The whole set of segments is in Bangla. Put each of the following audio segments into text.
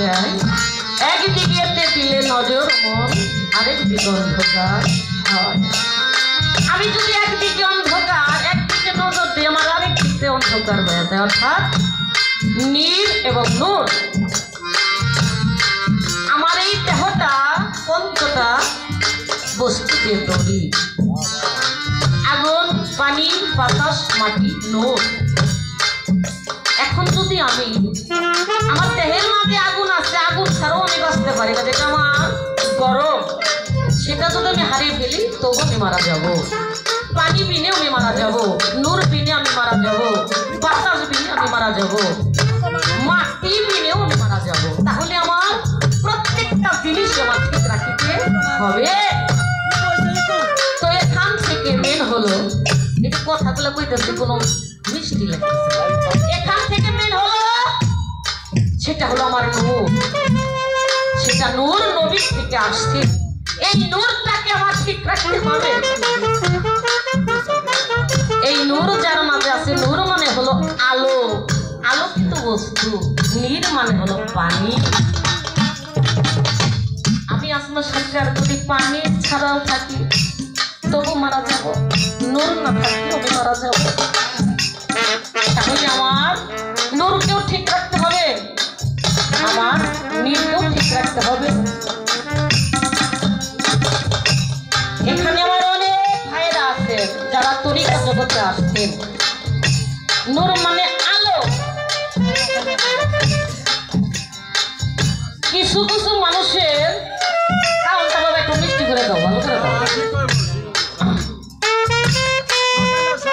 যায় একদিকে দিলে নজর মন আরেকদিকে অন্ধকার হয়। আমি যদি একদিকে অন্ধকার একদিকে নজর দিই আমার আরেকদিকে অন্ধকার হয়ে যায়। অর্থাৎ নীর এবং নূর। আমার এই দেহটা পঞ্চটা বস্তু দিয়ে তৈরি, আগুন, পানি, বাতাস, মাটি, নূর। এখন যদি আমি আমার দেহের মাঝে আগুন আছে, আগুন ছাড়াও আমি বাঁচতে পারি না, যেটা আমার গরম, সেটা যদি আমি হারিয়ে ফেলি তবু আমি মারা যাব। পানি বিনে আমি মারা যাব, নূর বিনে আমি মারা যাব, বাতাস বিনে আমি মারা যাব, মাটি বিনেও আমি মারা যাব। তাহলে আমার প্রত্যেকটা জিনিস আমার ঠিক রাখিতে হবে। তো এখান থেকে মেন হলো, এটা কথাগুলো কইতেছে কোনো মিষ্টি লাগতেছে, এখান থেকে মেন হলো সেটা হলো আমার নূর। সেটা নূর নবী থেকে আসছে, এই নূরটাকে আমার ঠিক রাখতে হবে। এই নূর যার মাঝে আছে, নূর মানে হলো আলো, আলোকিত বস্তু। নীর মানে হলো পানি। আমি আসলে সরকার যদি পানি ছাড়াও থাকি তবু মারা যাব, নূর না থাকলে আমি মারা যাব। তাহলে আমার নূরকেও ঠিক রাখতে হবে, আমার নীরকেও ঠিক রাখতে হবে। এখানে আমার অনেক ভাইরা আছে যারা তরিকা জগতে আসছেন। নূর মানে আলো। কিছু কিছু মানুষের কারণটা বাবা একটু মিষ্টি করে দাও, ভালো করে দাও।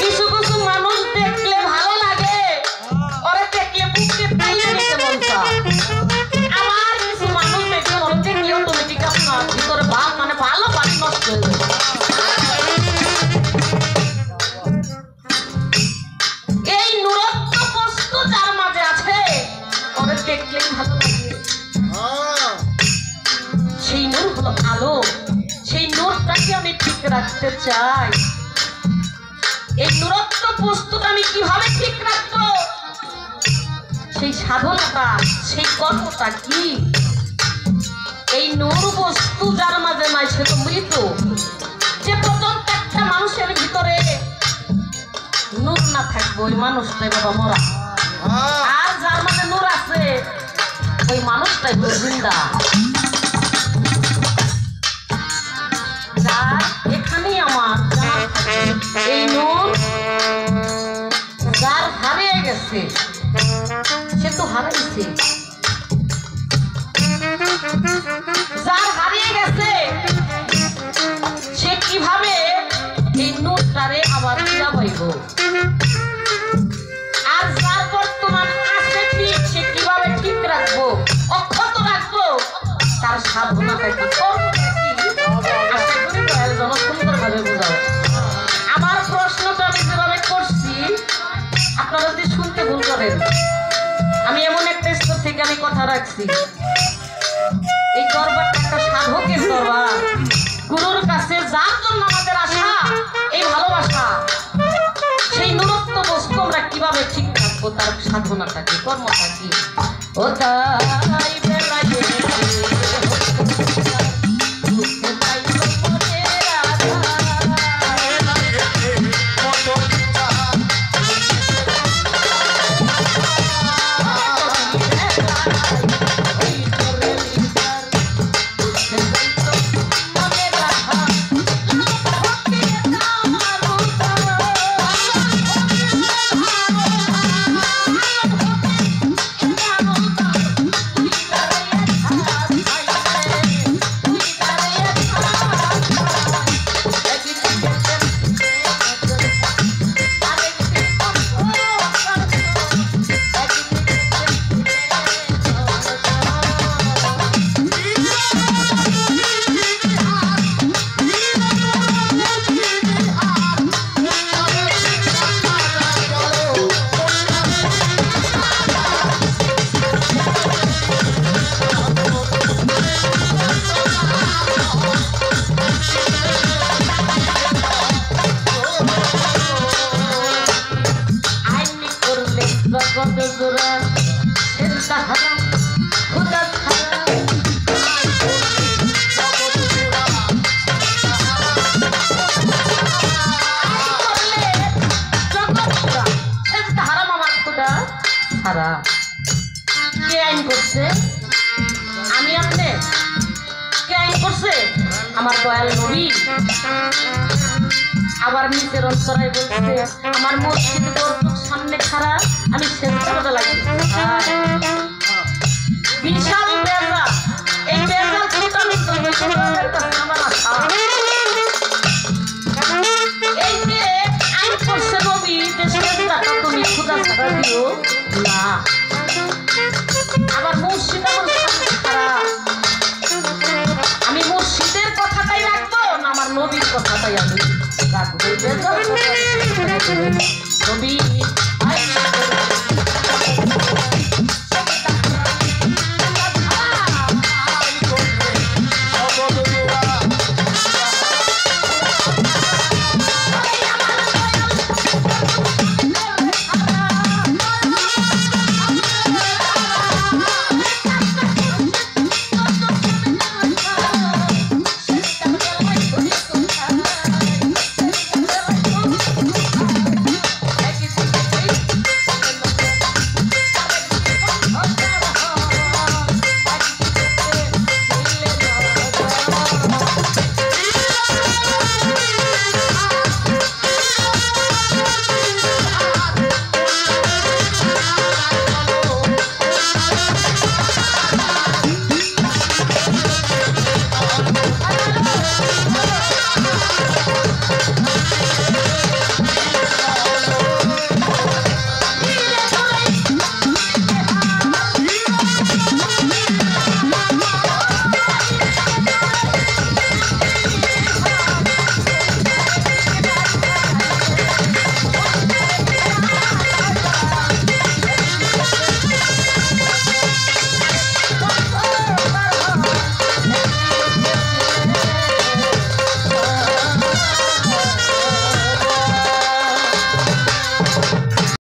কিছু কিছু মানুষ দেখলে ভালো লাগে, ওরা দেখলে বুকে পাইয়ে নিতে মন চায়। আমার কিছু মানুষ দেখলে ওরা দেখলে অটোমেটিক আপনার ভিতরে ভাব মানে ভালো পানি নষ্ট হয়ে যায়। এই নূরত্ব বস্তু যার মাঝে আছে ওরা দেখলেই ভালো লাগে। সেই নূর হলো আলো, সেই নূরটাকে আমি ঠিক রাখতে চাই। এই নূরত্ব বস্তুটা আমি কিভাবে ঠিক রাখবো, সেই সাধনাটা, সেই কর্মটা কি? এই নূর বস্তু যার মাঝে নাই সে তো মৃত। যে পর্যন্ত একটা মানুষের ভিতরে নূর না থাকবে ওই মানুষটাই বাবা মরা। আর যার মাঝে নূর আছে ওই মানুষটাই হলো জিন্দা। এখানেই আমার এই নূর যার হারিয়ে গেছে সে তো হারাইছে, যার হারিয়ে গেছে সে কিভাবে এই নূরটারে আবার ফিরা পাইব। আর যার বর্তমান আছে ঠিক সে কিভাবে ঠিক রাখবো, অক্ষত রাখবো, তার সাধনাটা কি করবো। সুন্দরভাবে বোঝাও। আমার প্রশ্নটা আমি যেভাবে করছি আপনারা যদি শুনতে ভুল করেন, আমি এমন একটা স্তর থেকে আমি কথা রাখছি। এই দরবারটা একটা সাধকের দরবার, গুরুর কাছে যার জন্য আমাদের আশা, এই ভালোবাসা, সেই নূরত্ব বস্তু আমরা কিভাবে ঠিক রাখবো, তার সাধনাটা কি, কর্মটা কি। ও তাই বেলায় জগৎ জোড়া সেটা হারাম খুদা ছাড়া কে আইন করছে? আমি আপনি? কে আইন করছে? আমার দয়াল নবী। আবার নিচের অন্তরায় বলছে আমার মসজিদ দরজার সামনে খাড়া, আমি সেজদা লাগি। বিশাল বেজা, এই বেজাল আমার আশা। এই যে আইন করছে নবী যে সেজদাটা তুমি খোদা ছাড়া দিও না, আবার মসজিদ আমার সামনে খাড়া, আমি মসজিদের কথাটাই রাখবো না আমার নবীর কথাটাই আমি রাখবো? নবী